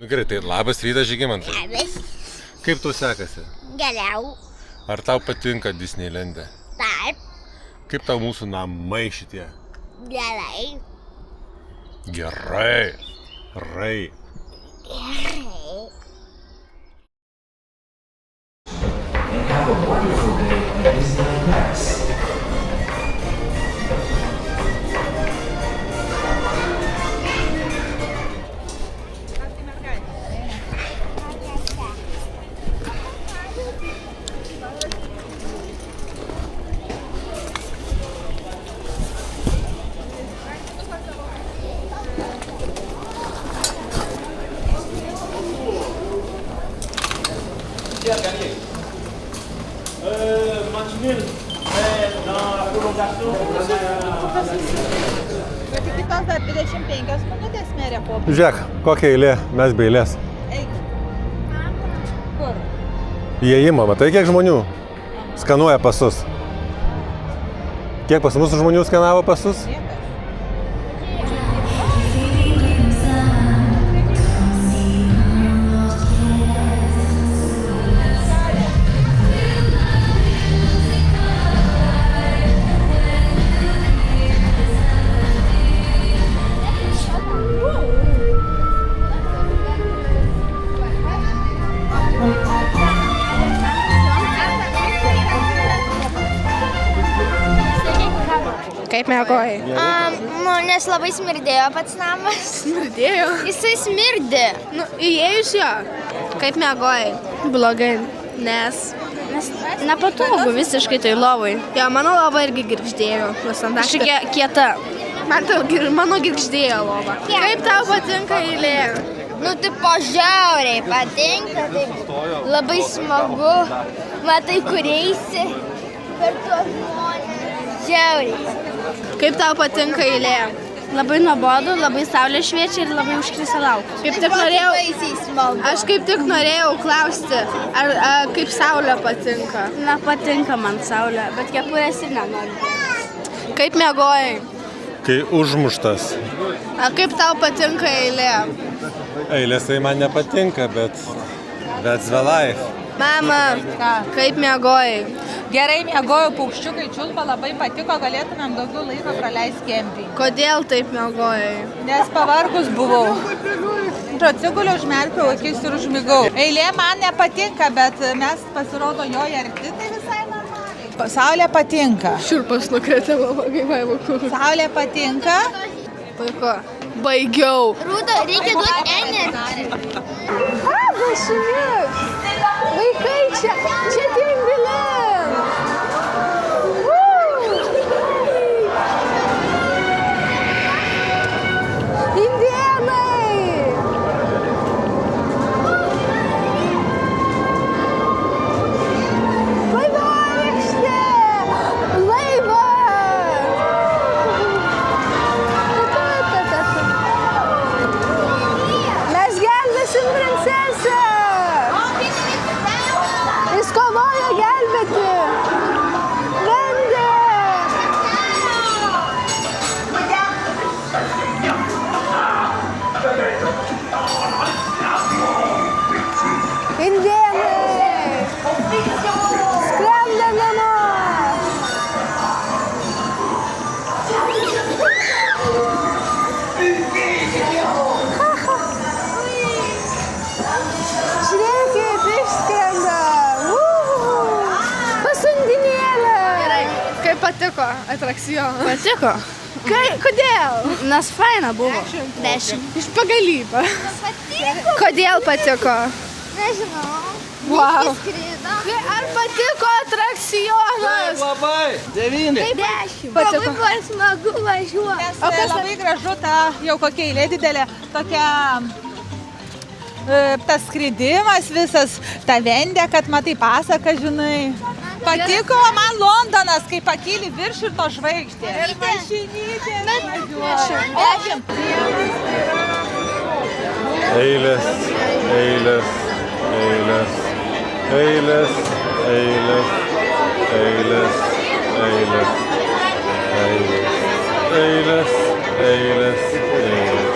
Nu gerai, tai labas rytas, Žygimantai. Labas. Kaip tau sekasi? Geriau. Ar tau patinka Disneilande? Taip. Kaip tau mūsų namai šitie? Gerai. Gerai. Rai. Gerai. Have a wonderful day at Disneyland Paris. Bet iki tos dar 25 minutės merė po. Žiūrėk, kokia eilė, mes be eilės. Eik. Kur? Įėjimą, matai kiek žmonių skanuoja pasus? Kiek pas mus žmonių skanavo pasus? Kaip mėgojai? Nes labai smirdėjo pats namas. Smirdėjo. Jisai smirdė. Nu, įėjus jo. Kaip mėgojai? Blogai, nes nepatogu visiškai tai lovai. Jo, mano lova irgi girgždėjo. Kažkokia kieta. Mano girgždėjo lova. Kaip tau patinka eilė? Nu, tipo žiauriai patinka. Taip, labai smagu. Matai, kur eisi per tuos žmonės. Žiauriai. Kaip tau patinka eilė? Labai nuobodu, labai saulė šviečia ir labai užkrisa laukus. Kaip tik norėjau... Baisiai smagu. Aš kaip tik norėjau klausti, ar kaip saulė patinka. Na, patinka man saulė, bet kepurės ir nenoriu. Kaip mėgojai? Kai užmuštas. Kaip tau patinka eilė? Eilės tai man nepatinka, bet that's the life. Mama, kaip mėgojai? Gerai miegojau, paukščiukai čiulba, labai patiko, galėtumėm daugiau laiko praleisti kempį. Kodėl taip mėgojai? Nes pavargus buvau. Atsiguliau, užmerkiau akis ir užmigau. Eilė man nepatinka, bet mes pasirodo jo arti, tai visai normaliai. Saulė patinka. Šiurpas nukrėtė mama, kaip vaikų. Saulė patinka. Puiku. Baigiau. Rūta, reikia duoti energiją. Vašyvis. Vaikai čia Tinbilė. Patiko atrakcionas. Patiko? Kodėl? Nes faina buvo. 10. Iš pagalybą. Patiko. Kodėl patiko? Nežinau. Wow. Skrido. Ar patiko atrakcionas? Labai, 9. 10. Patiko. Labai buvo smagu važiuoti. Nes labai gražu ta jau kokia eilė didelė, tokia tas skridimas visas, ta vendė, kad matai pasaką, žinai. Patiko man Londonas, kai pakyli virš ir to žvaigždė. Ir mašinytė. Eilės, eilės, eilės, eilės, eilės, eilės, eilės, eilės, eilės, eilės, eilės.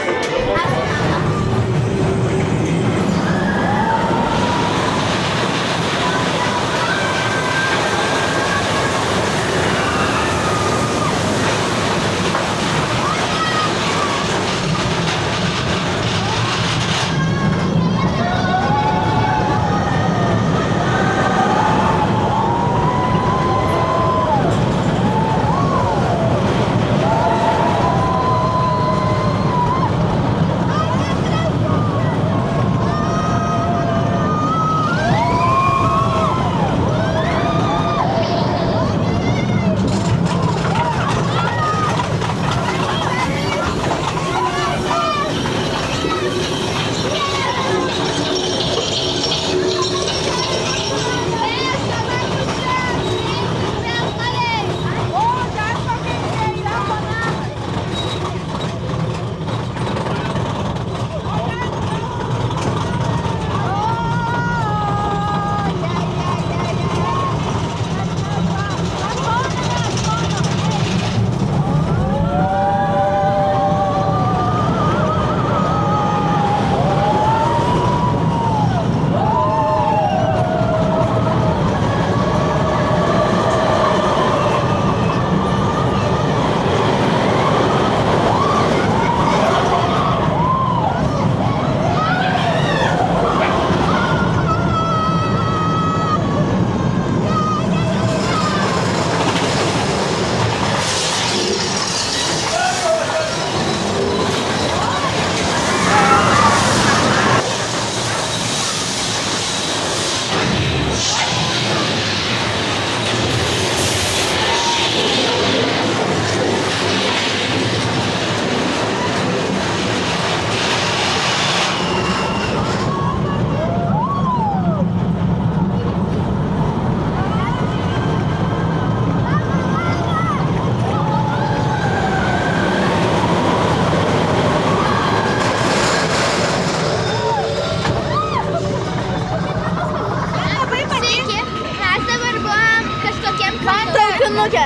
draugė.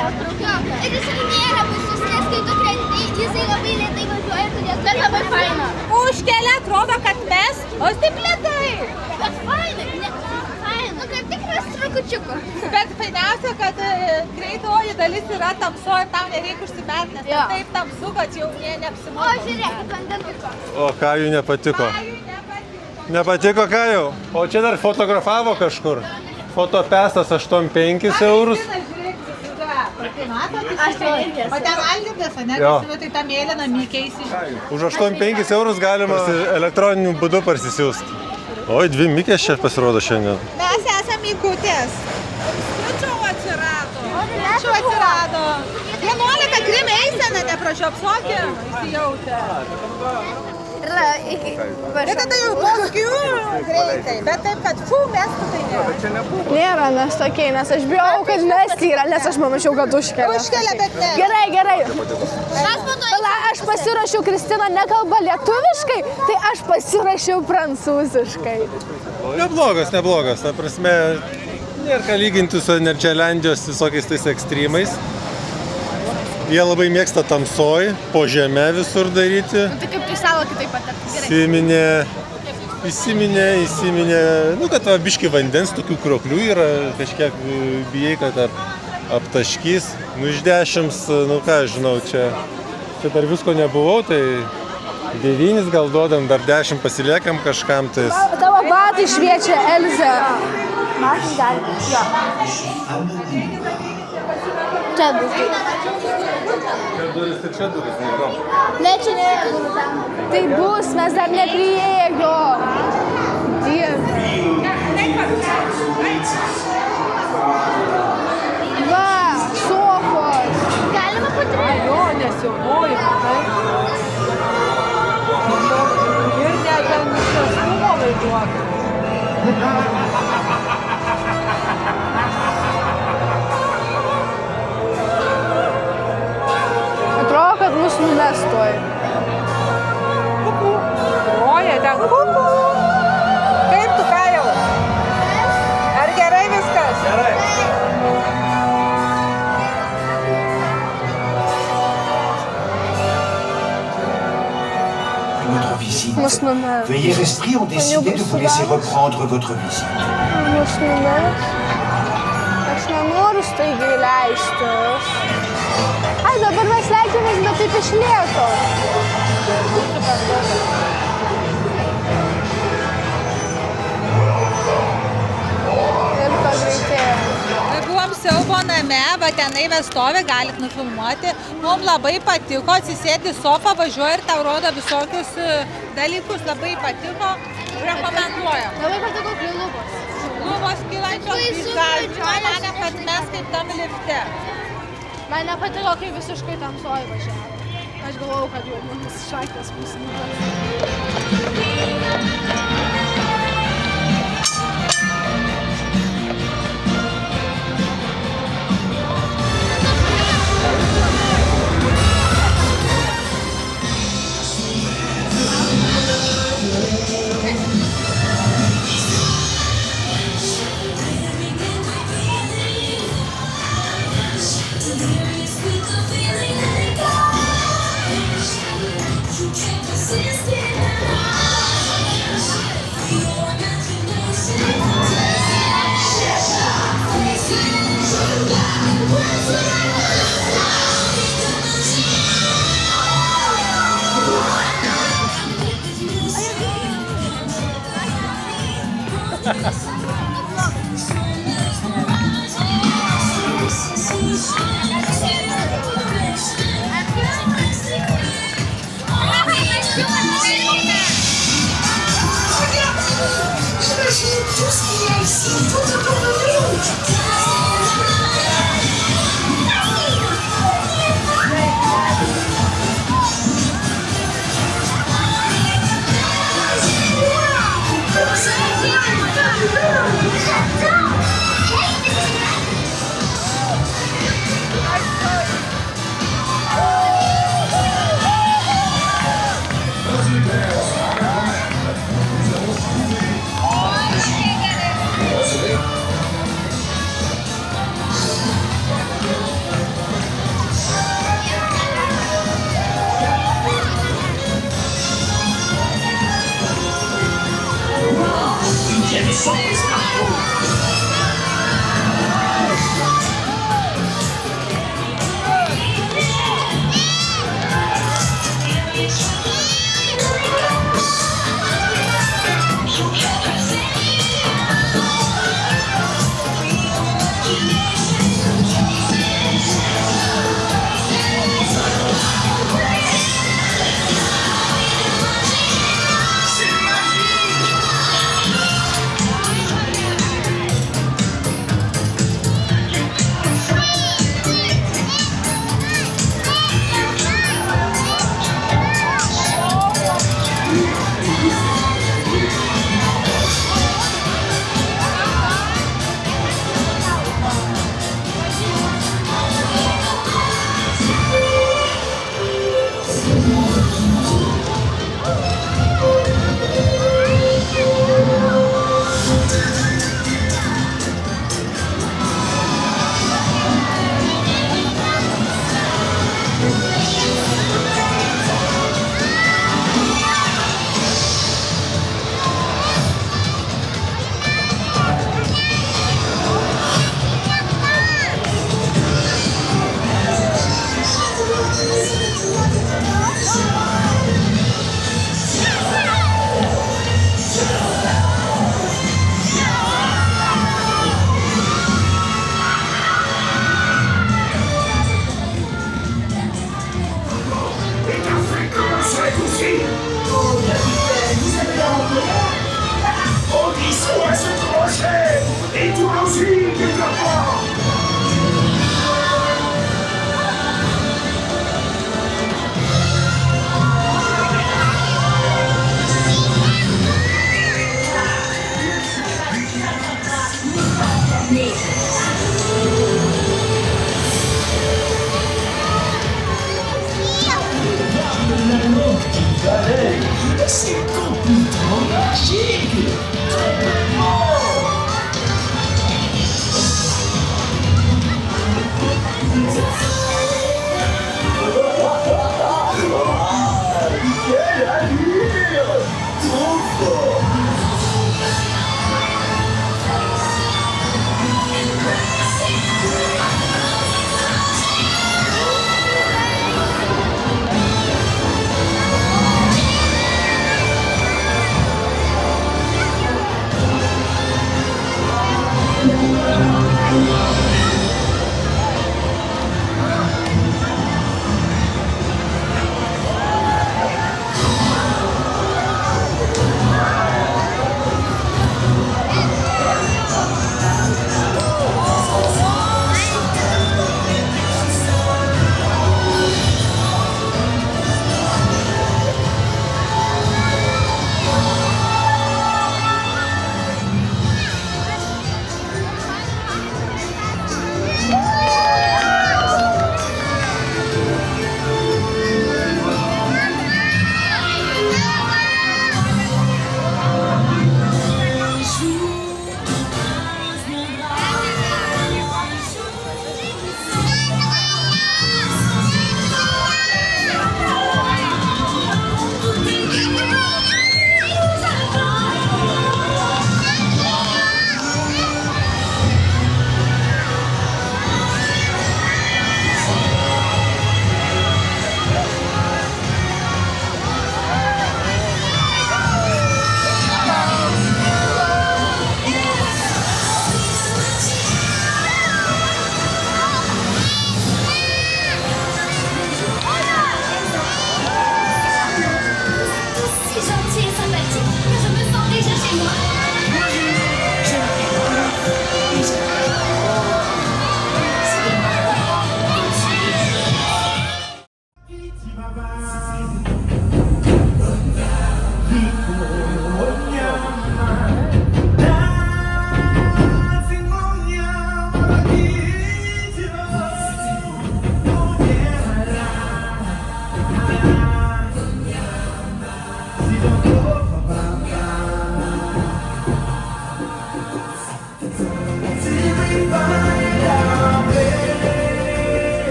Ir jis nėra baisus, nes kai tu krenti, jisai labai lėtai važiuoja ir todėl Bet labai faina. Už kelią atrodo, kad mes, o taip lėtai. Bet faina, ne, faina. Nu kaip tikras trukučiuku. Bet fainiausia, kad greitoji dalis yra tamso ir tau nereikia užsimerkti, nes Jo. taip tamsu, kad jau O neapsimoka. žiūrėk, vandenuko. O ką jų nepatiko? Nepatiko ką jau? O čia dar fotografavo kažkur. Fotopestas 8,5 eurus. Aš tai irgi O ten Algirdas, ne? Jo. Tai tą mėlyną mykę įsižiūrė. Už 8,5 eurus galima elektroniniu būdu parsisiųsti. Oi, 2 mikės čia pasirodo šiandien. Mes esame mykutės. Stručiau atsirado. Atsirado. 11 krim eisena, nepražiopsokė, įsijautė. Ir tada jau tokių greitai. Bet taip, kad mestų tai nėra. Nėra mes tokiai, nes aš bijau, kad mesti yra, nes aš manačiau, kad užkelia. Užkelia, bet ne. Gerai. Pala, aš pasirašiau, Kristina nekalba lietuviškai, tai aš pasirašiau prancūziškai. Neblogas. Ta prasme, nėra ką lyginti su Energylandijos visokiais tais ekstremais. Jie labai mėgsta tamsoj, po žeme visur daryti. Tai kaip tu savo kitaip patekti. Įsiminė, kad va, biški vandens, tokių kroklių yra, kažkiek bijai, kad aptaškys. Iš 10, ką aš žinau, čia dar visko nebuvau, tai 9 gal duodam, dar 10 pasiliekam kažkam. Tai... Tavo batai šviečia, Elze. Matai gali. Jo. Čia bus. Čia duris, nežinau. Ne, čia nėra. Tai bus, mes dar nepriėjo. Dieve. Va, sofos. Galima patirti. Jo, nesiaunoji, matai. Ir net ten šeštumo laiduotų. Atrodo, kad mus numestoj. Kuku. Groja ten kuku. Kaip tu ką jau? Ar gerai viskas? Gerai. Notre visite. Mus numes. Veuillez rester, on décidé de vous laisser reprendre votre visite. Mus numes. Aš nenoriu staigiai leistis. Ai, dabar mes leidžiamės, bet taip iš lėto. Ir pagreitėjo. Kai buvom siaubo name, va tenai vestovė, galit nufilmuoti. Mums labai patiko, atsisėdi sofą, važiuoja ir tau rodo visokius dalykus. Labai patiko, rekomenduojam. Labai patiko lubos. Lubos kylančios iš žalčių, manėm, kad mes kaip tam lifte. Man nepatiko, kai visiškai tamsoj važiavo. Aš galvojau, kad jau mums šakės bus nugas.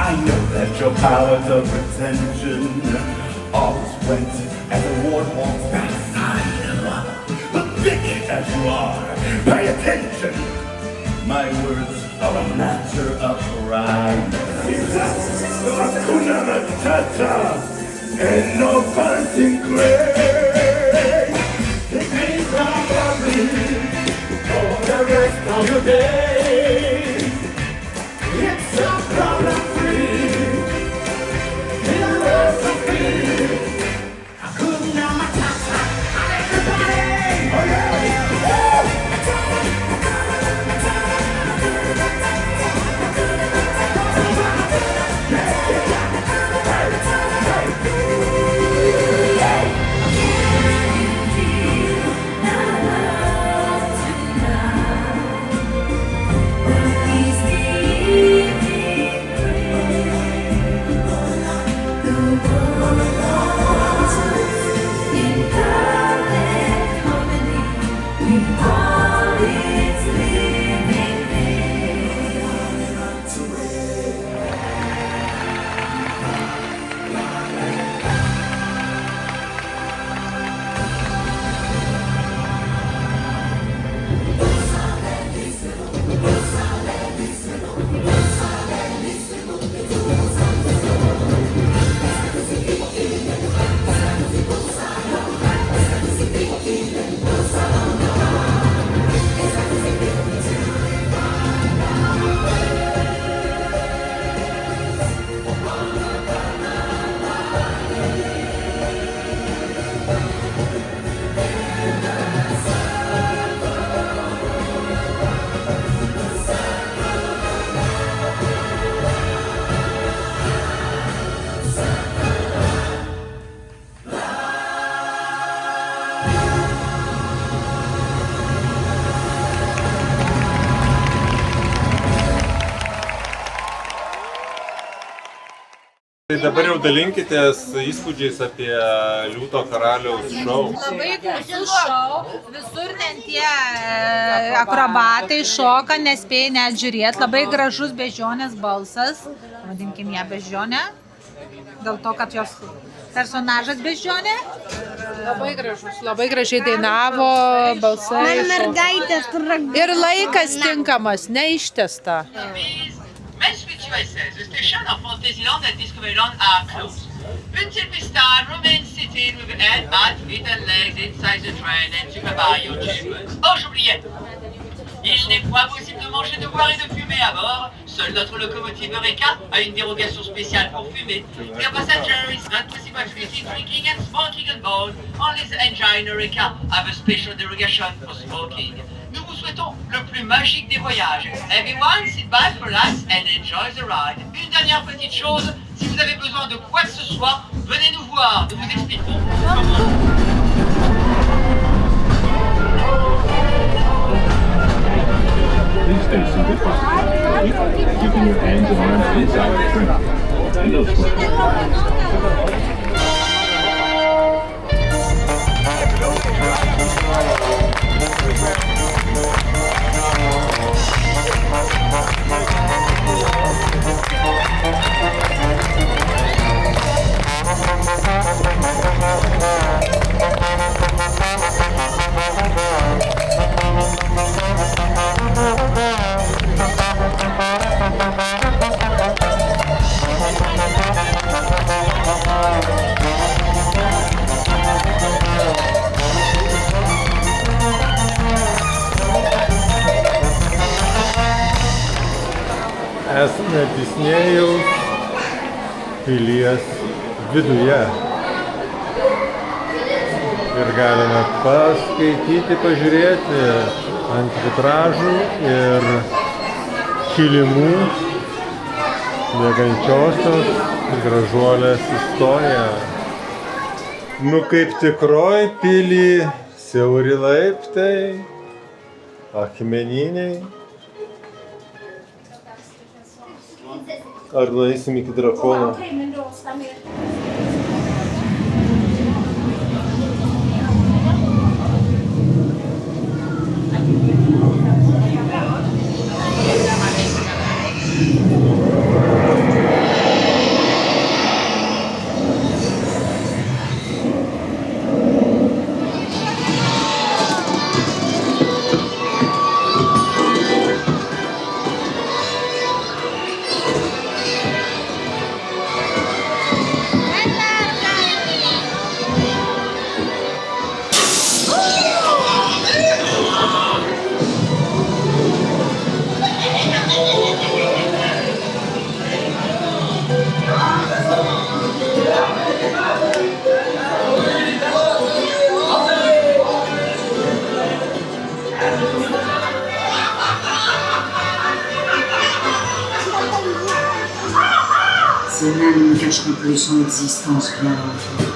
I know that your powers of retention always went as a warthog's backside. But big as you are, pay attention. My words are a matter of pride. Hakuna Matata and no fancy grace. It means something for the rest of your days. It's a problem-free philosophy. Hakuna Matata on everybody. Oh yeah. Tai dabar jau dalinkitės įspūdžiais apie Liūto karaliaus šou. Labai gausus šou, visur ten tie akrobatai šoka, nespėja net žiūrėti, labai gražus beždžionės balsas, vadinkim ją beždžionę, dėl to, kad jos personažas beždžionė. Labai gražus, labai gražiai dainavo, balsai. Ir laikas tinkamas, neištesta. Mansfield, USA. The station of Fantasyland and Discoveryland are closed. Until this time, remain seated with your head, bat, feet and legs inside the train and supervise your children. Oh, j'oubliais. Il n'est pas possible de manger, de boire et de fumer à bord. Seule notre locomotive Eureka a une dérogation spéciale pour fumer. Dear passengers, not possible eating, drinking and smoking on board. Only the engine Eureka have a special derogation for smoking. Nous vous souhaitons le plus magique des voyages. Everyone, sit back, relax and enjoy the ride. Une dernière petite chose, si vous avez besoin de quoi que ce soit, venez nous voir, nous vous expliquerons comment. Please stay seated while keeping your hands and arms inside the train. And those Esame Disnėjaus pilies viduje ir galime paskaityti, pažiūrėti ant vitražų ir kilimų miegančiosios gražuolės istoriją. Nu kaip tikroj pily, siauri laiptai, akmeniniai. Ar nueisim iki drakono? Cela ne me cache non plus son existence bien longtemps.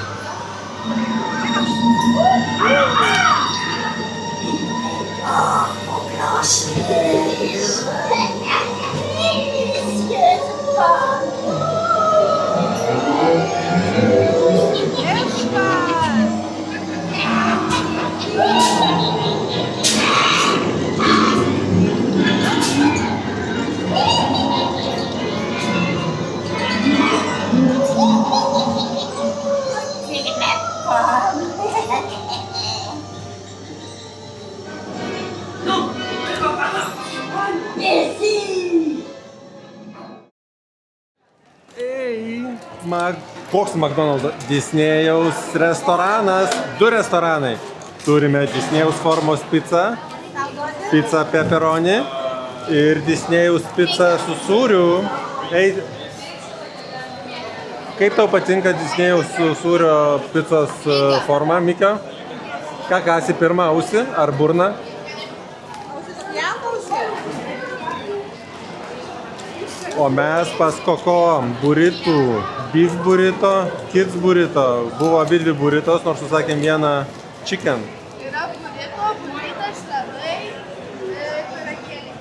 Koks McDonald's? Disnėjaus restoranas. 2 restoranai. Turime Disnėjaus formos pizzą, pizzą pepperoni ir Disnėjaus pizzą su sūriu. Kaip tau patinka Disnėjaus su sūrio pizzos forma, Mikio? Ką kasi pirmą, ausį ar burną? O mes pas Koko burritų, beef burrito, kids burrito. Buvo abidvi burritos, nors susakėm vieną chicken. Yra burrito, burritas, ledai ir pyragėliai.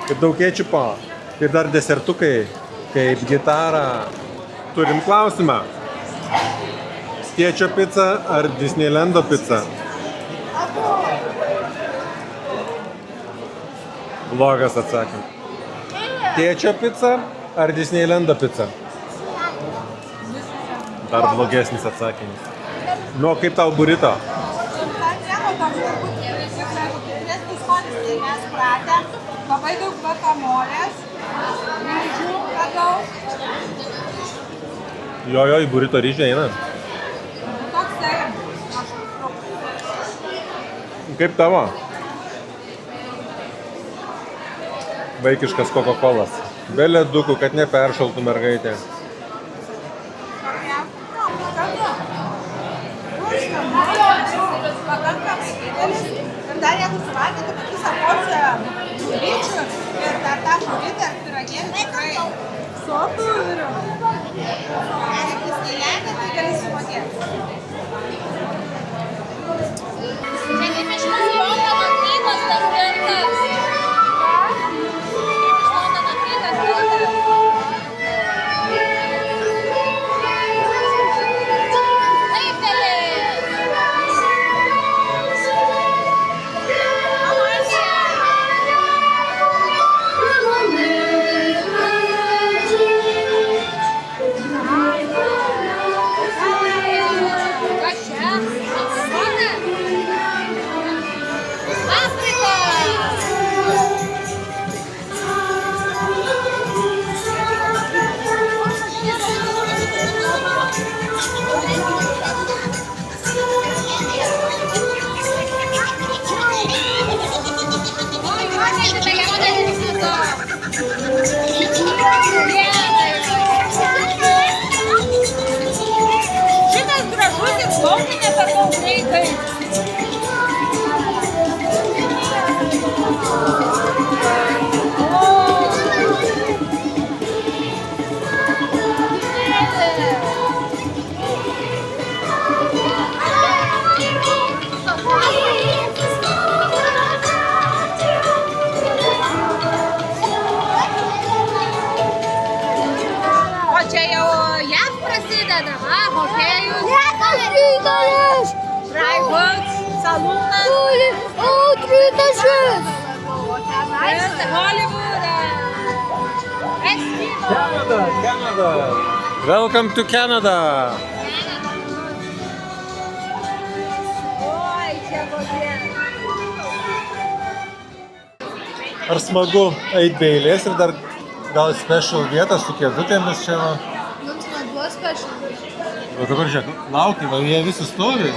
Ir daug kečupo. Ir dar desertukai, kaip gitara. Turim klausimą. Tėčio pica ar Disneylando pica? Blogas atsakymas. Tėčio pica ar Disneylando pica? Dar blogesnis atsakymas. Nu, kaip tau burrito? Labai daug guakamolės, ryžių daug. Jo, į burrito ryžiai eina. Toksai. Kaip tavo? Vaikiškas Coca-Colas. Be ledukų, kad neperšaltų mergaitė. Pakankamai didelis. Ir dar jeigu suvalgyti visą porciją žuvyčių ir dar tą žuvytę ir pyragėlį tikrai sotų ir kaip Disneylande, tai gali sumokėti. Čia kaip iš Londono knygos tas tiltas. Šitas gražus ir plaukinė per daug greitai. O čia jau JAV prasideda, va, hokėjus. Drivers, salūnas. Hollywood. Canada. Welcome to Canada. Oi, čia kokie. Ar smagu eiti be eilės ir dar gal special vietą su kėdutėmis čia? Mums nebuvo special. O dabar žiūrėk, lauki, va jie visi stovi.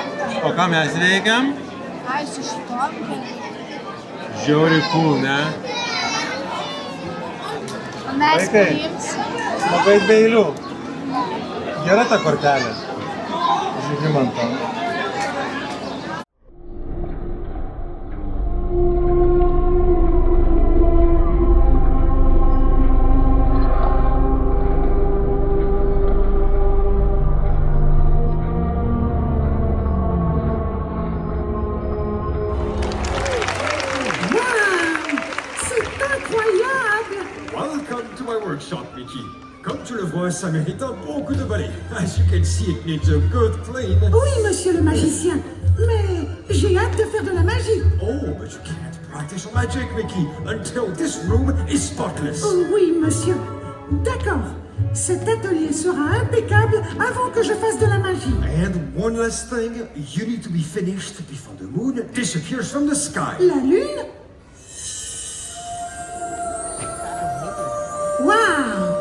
O ką mes veikiam? Ai, su šitom. Žiauriai cool, ne? O mes Vaikai. priimsim. Smagu eiti be eilių. Gera ta kortelė. Žygimanto. Welcome to my workshop, Mickey. Comme tu le vois, ça mérite un bon coup de balai. As you can see, it needs a good clean. Oui, monsieur le magicien, mais j'ai hâte de faire de la magie. Oh, but you can't practice magic, Mickey, until this room is spotless. Oh oui, monsieur. D'accord. Cet atelier sera impeccable avant que je fasse de la magie. And one last thing, you need to be finished before the moon disappears from the sky. La lune? Waouh!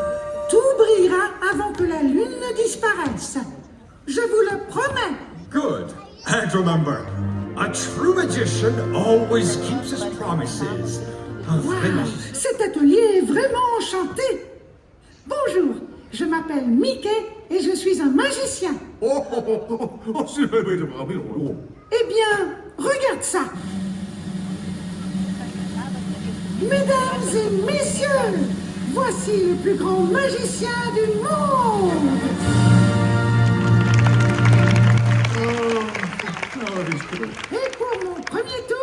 Tout brillera avant que la lune ne disparaisse. Je vous le promets. Good. And remember, a true magician always keeps his promises. Waouh! Cet atelier est vraiment enchanté. Bonjour, je m'appelle Mickey et je suis un magicien. Eh bien, regarde ça. Mesdames et messieurs, voici le plus grand magicien du monde. Et pour mon premier tour...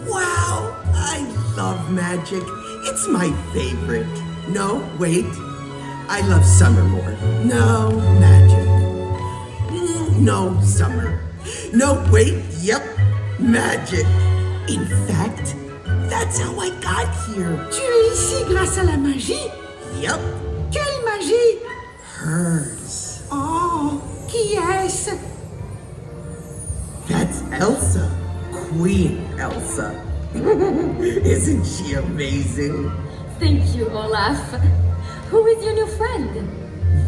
Wow, I love magic. It's my favorite. No, wait. I love summer more. No, magic. No, summer. No, wait. Yep, magic. In fact, that's how I got here. Tu es ici grâce à la magie? Yep. Quelle magie? Hers. Oh, qui est-ce? That's Elsa. Queen Elsa. Isn't she amazing? Thank you, Olaf. Who is your new friend?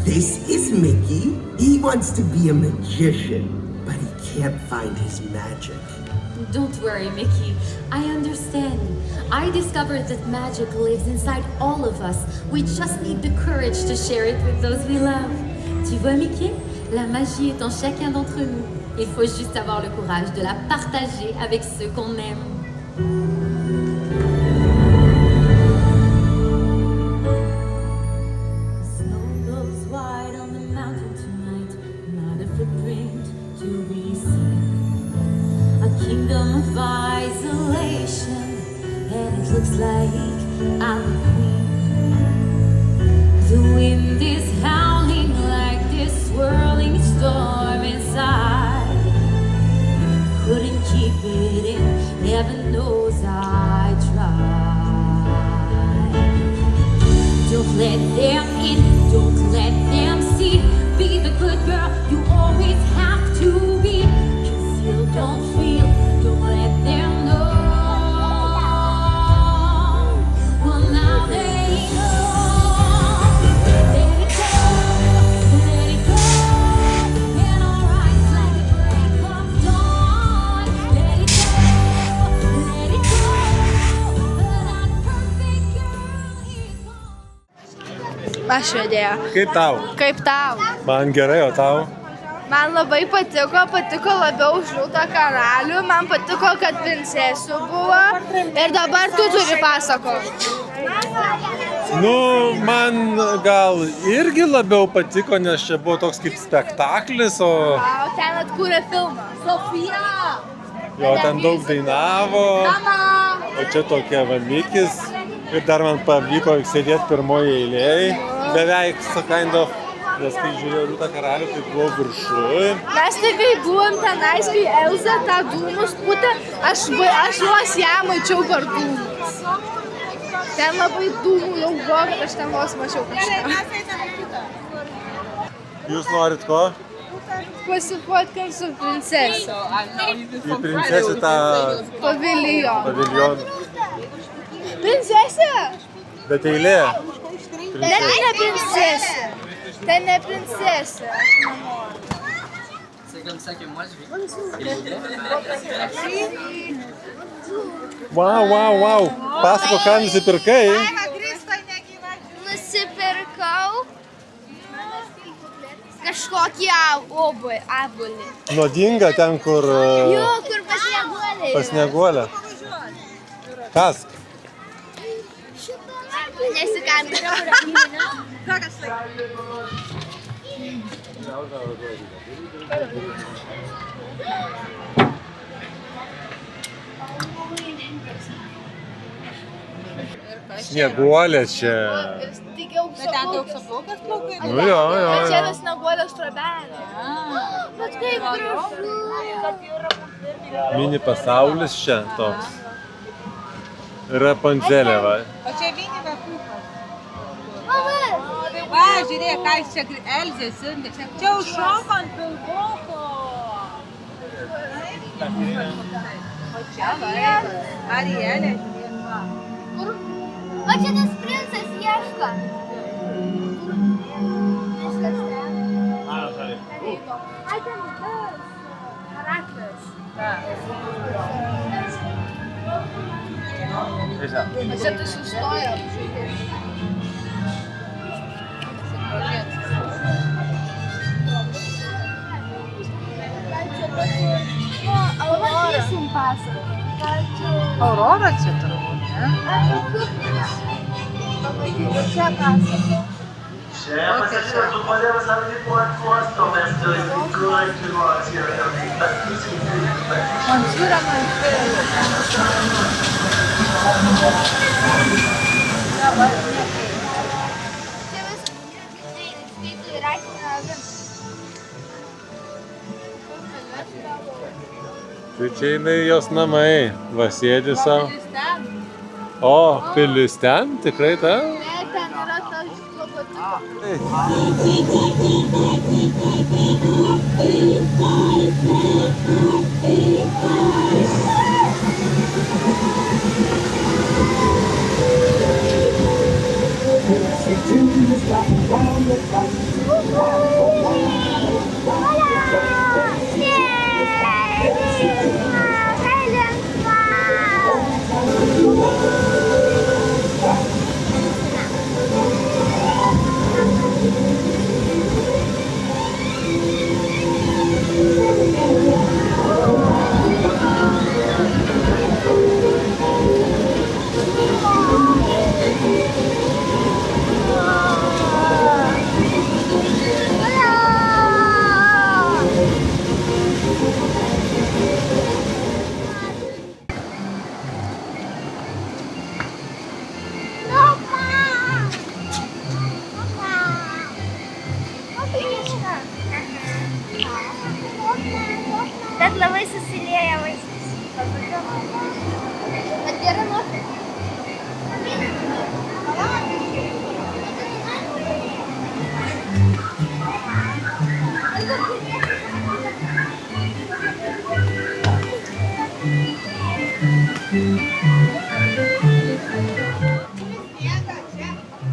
This is Mickey. He wants to be a magician, but he can't find his magic. Don't worry, Mickey. I understand. I discovered that magic lives inside all of us. We just need the courage to share it with those we love. Tu vois, Mickey? La magie est en chacun d'entre nous. Il faut juste avoir le courage de la partager avec ceux qu'on aime. Kingdom of isolation, and it looks like I'm a queen. The wind is howling like this swirling storm inside. Couldn't keep it in, heaven knows I tried. them in. Don't let them see. Be the good girl you always have to be. Cause you don't feel, don't let them know. Well, now they know. Let it go, let it go. And our eyes like the break of dawn. Let it go, let it go. That perfect girl is gone. Aš vedėja. Kaip tau? Kaip tau? Man gerai, o tau? Man labai patiko labiau už Liūtą karalių, man patiko, kad princesių buvo ir dabar tu turi pasakoti. Nu, man gal irgi labiau patiko, nes čia buvo toks kaip spektaklis, o Ten atkūrė filmą. Sofija! jo ten daug dainavo, o čia tokia va Mikis. Ir dar man pavyko sėdėti pirmoje eilėje, beveik kind of, nes kai žiūrėjau Liūtą karalių, tai buvau viršuj. Mes tik kai buvom tenais, kai Elza tą dūmus pūtė, aš vos ją mačiau per dūmus. Ten labai dūmų jau buvo, kad aš ten vos mačiau kažką. Jūs norit ko? Pasifotkam su princesė. Į princesį tą paviljoną. Princesė! Bet eilė. Ten ne princesė. Ten ne princesė. Wow. Pasako, ką nusipirkai? Nusipirkau kažkokį obuolį. Nuodinga ten, kur Jo, kur pasnieguoliai. pasnieguolė. Kas? Nesikandė. Snieguolė čia. Bet ten daug saplaukės plaukai? Nu jo. Bet čia yra snieguolės trobelė. Bet kaip gražu. Mini pasaulis čia toks. Rapunzelė, va. O čia Vini Vakukas. Va, žiūrėk, ką jis čia Elzė siuntė. Čia užšoko ant pilvuko. O čia va, Arielė. O čia tas princas ieško. Ai, ten tas charakteris. Čia tu sustojo. Aurora. Aurora čia turbūt, ne? Čia pasako. Chama essa chance, não podemos saber de quanto gosto, mas tu és muito good to us here. Mansūra Tai čia jinai jos namai, va sėdi savo. O, pilis ten, tikrai ten? Ne, ten yra tas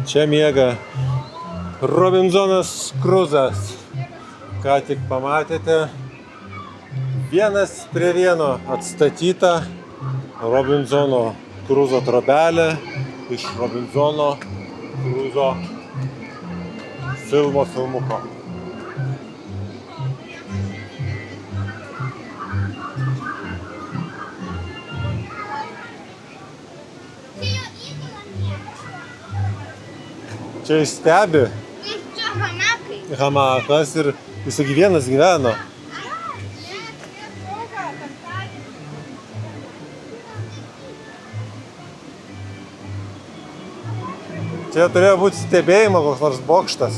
Čia miega Robinzonas Kruzas. Ką tik pamatėte, 1:1 atstatyta Robinzono Kruzo trobelė iš Robinzono Kruzo filmuko. Čia jis stebi. Čia hamakai. Hamakas ir jis vienas gyveno. Čia turėjo būti stebėjimo koks nors bokštas.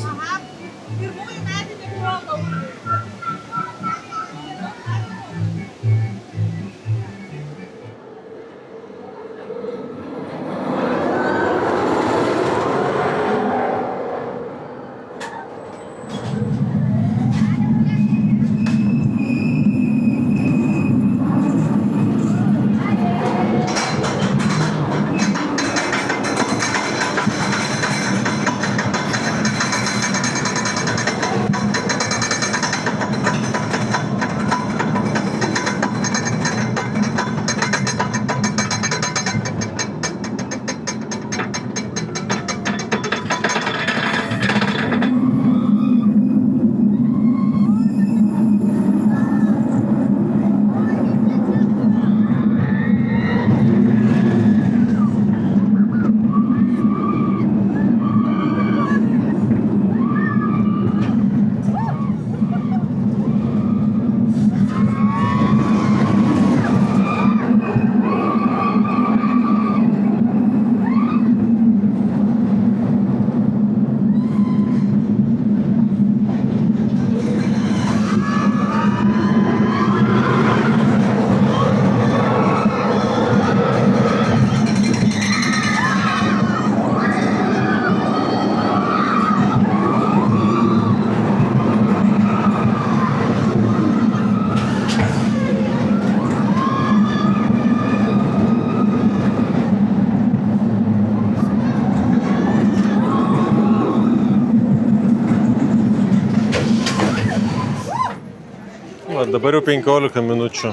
Dabar jau 15 minučių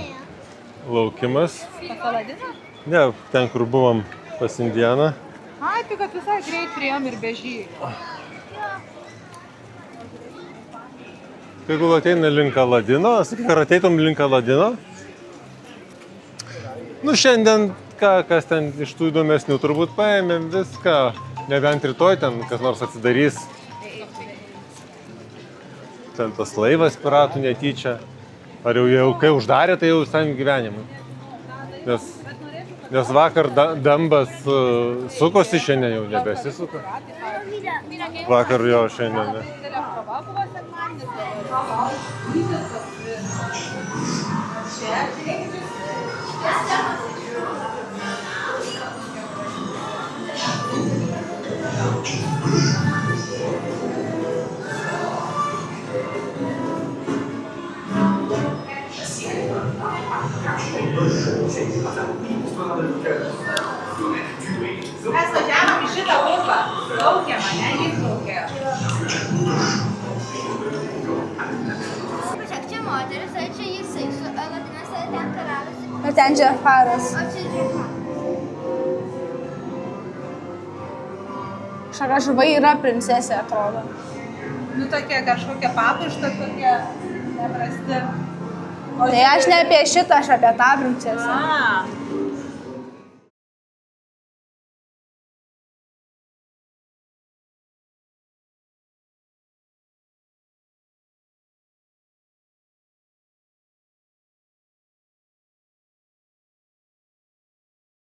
laukimas. Ne, ten kur buvom pas Indianą. Ai, tai kad visai greit priėjom ir bežį. Jeigu ateina link Aladino, sakyk, ar ateitum link Aladino? Nu, šiandien, kas ten iš tų įdomesnių, turbūt paėmėm viską. Nebent rytoj ten kas nors atsidarys. Ten tas laivas piratų netyčia. Ar jau kai uždarė, tai jau visam gyvenimui. Nes vakar dambas sukosi, šiandien jau nebesisuka. Vakar jo šiandien ne. Mes važiavom į šitą upą. Plaukėm, ne? Įplaukė. Pažiūrėk, čia moteris, o čia jisai su Aladinas, o ten karalius. O ten Džafaras. O čia Džafaras. Šalia žuvai yra princesė, atrodo. Nu, tokie kažkokie papušta, tokie neprasti. Tai aš ne apie šitą, aš apie tą princesę. A.